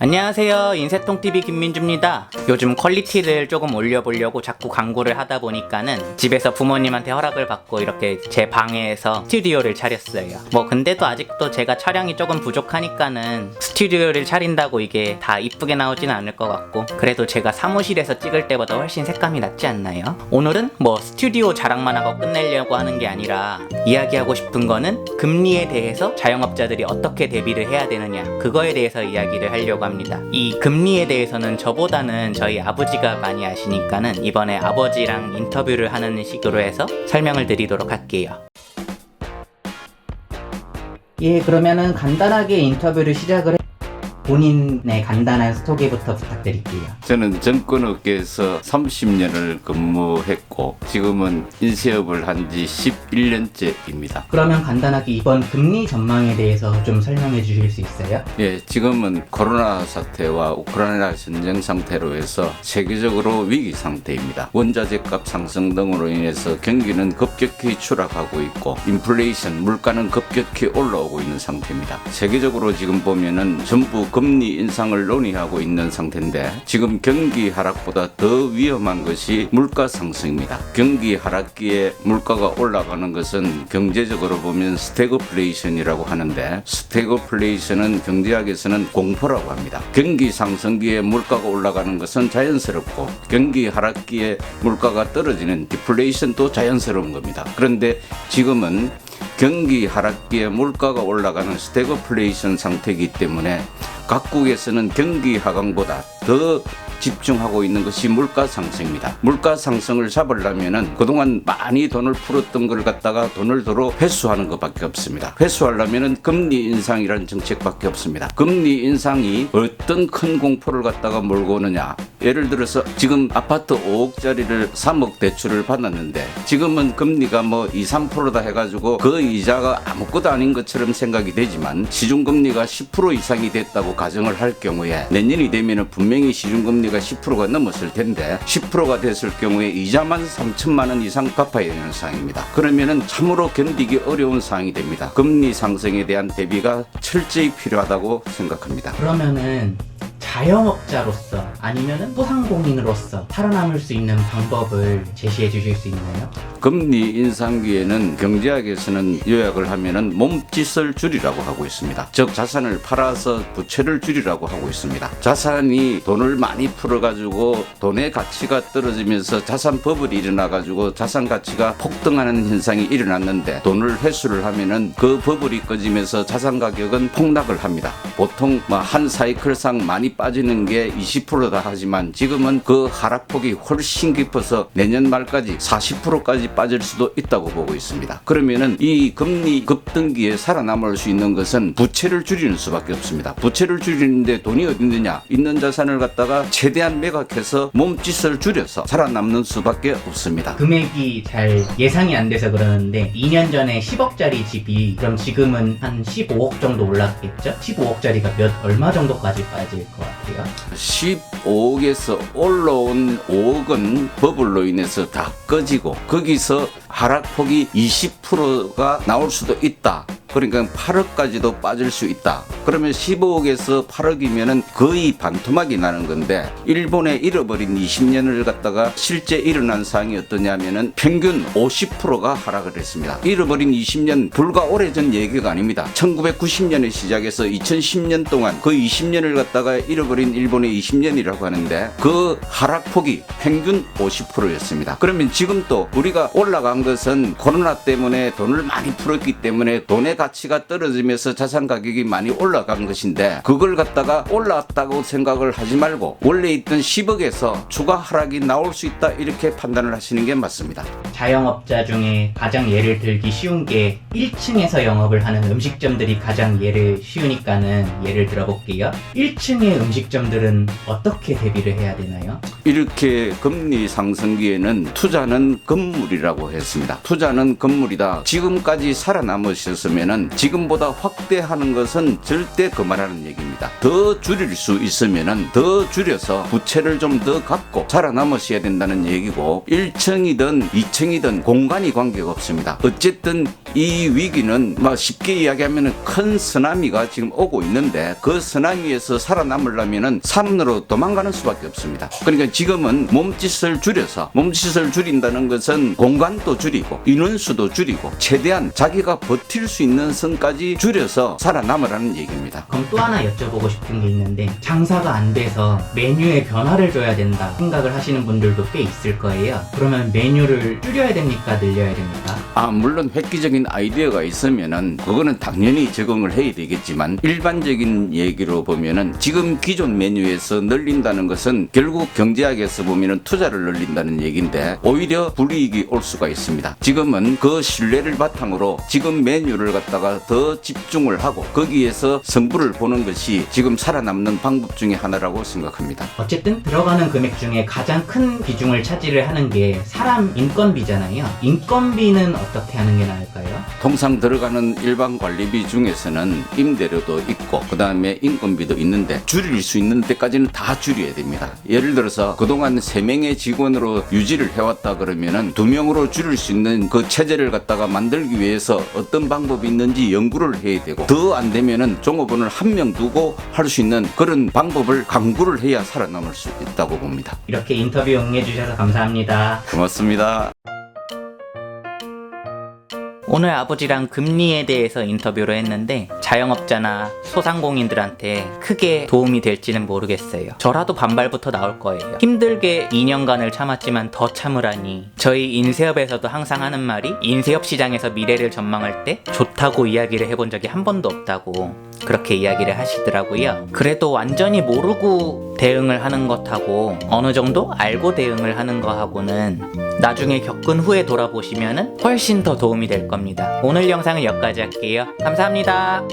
안녕하세요. 인쇄통TV 김민주입니다. 요즘 퀄리티를 조금 올려보려고 자꾸 광고를 하다 보니까는 집에서 부모님한테 허락을 받고 이렇게 제 방에서 스튜디오를 차렸어요. 근데도 아직도 제가 촬영이 조금 부족하니까는 스튜디오를 차린다고 이게 다 이쁘게 나오진 않을 것 같고, 그래도 제가 사무실에서 찍을 때보다 훨씬 색감이 낫지 않나요? 오늘은 스튜디오 자랑만 하고 끝내려고 하는 게 아니라 이야기하고 싶은 거는 금리에 대해서 자영업자들이 어떻게 대비를 해야 되느냐, 그거에 대해서 이야기를 하려고 합니다. 이 금리에 대해서는 저보다는 저희 아버지가 많이 아시니까는 이번에 아버지랑 인터뷰를 하는 식으로 해서 설명을 드리도록 할게요. 예, 그러면은 간단하게 인터뷰를 시작을 본인의 간단한 소개부터 부탁드릴게요. 저는 정권업계에서 30년을 근무했고 지금은 인쇄업을 한 지 11년째입니다. 그러면 간단하게 이번 금리 전망에 대해서 좀 설명해 주실 수 있어요? 예, 지금은 코로나 사태와 우크라이나 전쟁 상태로 해서 세계적으로 위기 상태입니다. 원자재 값 상승 등으로 인해서 경기는 급격히 추락하고 있고 인플레이션, 물가는 급격히 올라오고 있는 상태입니다. 세계적으로 지금 보면은 전부 금리 인상을 논의하고 있는 상태인데, 지금 경기 하락보다 더 위험한 것이 물가 상승입니다. 경기 하락기에 물가가 올라가는 것은 경제적으로 보면 스태그플레이션이라고 하는데, 스태그플레이션은 경제학에서는 공포라고 합니다. 경기 상승기에 물가가 올라가는 것은 자연스럽고 경기 하락기에 물가가 떨어지는 디플레이션도 자연스러운 겁니다. 그런데 지금은 경기 하락기에 물가가 올라가는 스태그플레이션 상태이기 때문에 각국에서는 경기 하강보다 더 집중하고 있는 것이 물가 상승입니다. 물가 상승을 잡으려면은 그동안 많이 돈을 풀었던 걸 갖다가 돈을 도로 회수하는 것밖에 없습니다. 회수하려면은 금리 인상이라는 정책밖에 없습니다. 금리 인상이 어떤 큰 공포를 갖다가 몰고 오느냐. 예를 들어서 지금 아파트 5억짜리를 3억 대출을 받았는데 지금은 금리가 2, 3%다 해가지고 그 이자가 아무것도 아닌 것처럼 생각이 되지만, 시중금리가 10% 이상이 됐다고 가정을 할 경우에 내년이 되면은 분명히 시중금리가 10%가 넘었을 텐데 10%가 됐을 경우에 이자만 3천만 원 이상 갚아야 되는 상황입니다. 그러면은 참으로 견디기 어려운 상황이 됩니다. 금리 상승에 대한 대비가 철저히 필요하다고 생각합니다. 그러면은 자영업자로서 아니면은 소상공인으로서 살아남을 수 있는 방법을 제시해 주실 수 있나요? 금리 인상기에는 경제학에서는 요약을 하면은 몸짓을 줄이라고 하고 있습니다. 즉 자산을 팔아서 부채를 줄이라고 하고 있습니다. 자산이 돈을 많이 풀어가지고 돈의 가치가 떨어지면서 자산 버블이 일어나가지고 자산 가치가 폭등하는 현상이 일어났는데, 돈을 회수를 하면은 그 버블이 꺼지면서 자산 가격은 폭락을 합니다. 보통 한 사이클상 많이 빠지는 게 20%다 하지만 지금은 그 하락폭이 훨씬 깊어서 내년 말까지 40%까지 빠질 수도 있다고 보고 있습니다. 그러면은 이 금리 급등기에 살아남을 수 있는 것은 부채를 줄이는 수밖에 없습니다. 부채를 줄이는데 돈이 어디 있느냐? 있는 자산을 갖다가 최대한 매각해서 몸짓을 줄여서 살아남는 수밖에 없습니다. 금액이 잘 예상이 안 돼서 그러는데 2년 전에 10억짜리 집이 그럼 지금은 한 15억 정도 올랐겠죠? 15억짜리가 얼마 정도까지 빠질 것 같아요? 15억에서 올라온 5억은 버블로 인해서 다 꺼지고 거기서 하락폭이 20%가 나올 수도 있다. 그러니까 8억까지도 빠질 수 있다. 그러면 15억에서 8억이면은 거의 반토막이 나는 건데, 일본에 잃어버린 20년을 갖다가 실제 일어난 상황이 어떠냐면은 평균 50%가 하락을 했습니다. 잃어버린 20년 불과 오래전 얘기가 아닙니다. 1990년에 시작해서 2010년 동안 그 20년을 갖다가 잃어버린 일본의 20년이라고 하는데 그 하락폭이 평균 50%였습니다. 그러면 지금 또 우리가 올라간 것은 코로나 때문에 돈을 많이 풀었기 때문에 돈의 가치가 떨어지면서 자산 가격이 많이 올라간 것인데, 그걸 갖다가 올랐다고 생각을 하지 말고 원래 있던 10억에서 추가 하락이 나올 수 있다, 이렇게 판단을 하시는 게 맞습니다. 자영업자 중에 가장 예를 들기 쉬운 게 1층에서 영업을 하는 음식점들이 가장 쉬우니까는 예를 들어볼게요. 1층의 음식점들은 어떻게 대비를 해야 되나요? 이렇게 금리 상승기에는 투자는 건물이라고 했습니다. 투자는 건물이다. 지금까지 살아남으셨으면 있으면은 지금보다 확대하는 것은 절대 그만하는 얘기입니다. 더 줄일 수 있으면은 더 줄여서 부채를 좀 더 갚고 살아남으셔야 된다는 얘기고 1층이든 2층이든 공간이 관계가 없습니다. 어쨌든 이 위기는 쉽게 이야기하면 큰 쓰나미가 지금 오고 있는데 그 쓰나미에서 살아남으려면 산으로 도망가는 수밖에 없습니다. 그러니까 지금은 몸짓을 줄여서 몸짓을 줄인다는 것은 공간도 줄이고 인원수도 줄이고 최대한 자기가 버틸 수 있는 선까지 줄여서 살아남으라는 얘기입니다. 그럼 또 하나 여쭤보고 싶은 게 있는데 장사가 안 돼서 메뉴에 변화를 줘야 된다 생각을 하시는 분들도 꽤 있을 거예요. 그러면 메뉴를 줄여야 됩니까? 늘려야 됩니까? 물론 획기적인 아이디어가 있으면은 그거는 당연히 적응을 해야 되겠지만 일반적인 얘기로 보면은 지금 기존 메뉴에서 늘린다는 것은 결국 경제학에서 보면은 투자를 늘린다는 얘기인데 오히려 불이익이 올 수가 있습니다. 지금은 그 신뢰를 바탕으로 지금 메뉴를 갖다가 더 집중을 하고 거기에서 성부를 보는 것이 지금 살아남는 방법 중에 하나라고 생각합니다. 어쨌든 들어가는 금액 중에 가장 큰 비중을 차지를 하는 게 사람 인건비잖아요. 인건비는 어떻게 하는 게 나을까요? 통상 들어가는 일반 관리비 중에서는 임대료도 있고 그 다음에 인건비도 있는데 줄일 수 있는 데까지는 다 줄여야 됩니다. 예를 들어서 그동안 3명의 직원으로 유지를 해왔다 그러면은 2명으로 줄일 수 있는 그 체제를 갖다가 만들기 위해서 어떤 방법이 있는지 연구를 해야 되고 더 안 되면은 종업원을 1명 두고 할 수 있는 그런 방법을 강구를 해야 살아남을 수 있다고 봅니다. 이렇게 인터뷰 응해주셔서 감사합니다. 고맙습니다. 오늘 아버지랑 금리에 대해서 인터뷰를 했는데 자영업자나 소상공인들한테 크게 도움이 될지는 모르겠어요. 저라도 반발부터 나올 거예요. 힘들게 2년간을 참았지만 더 참으라니. 저희 인쇄업에서도 항상 하는 말이 인쇄업 시장에서 미래를 전망할 때 좋다고 이야기를 해본 적이 한 번도 없다고 그렇게 이야기를 하시더라고요. 그래도 완전히 모르고 대응을 하는 것하고 어느 정도 알고 대응을 하는 거하고는 나중에 겪은 후에 돌아보시면은 훨씬 더 도움이 될 겁니다. 오늘 영상은 여기까지 할게요. 감사합니다.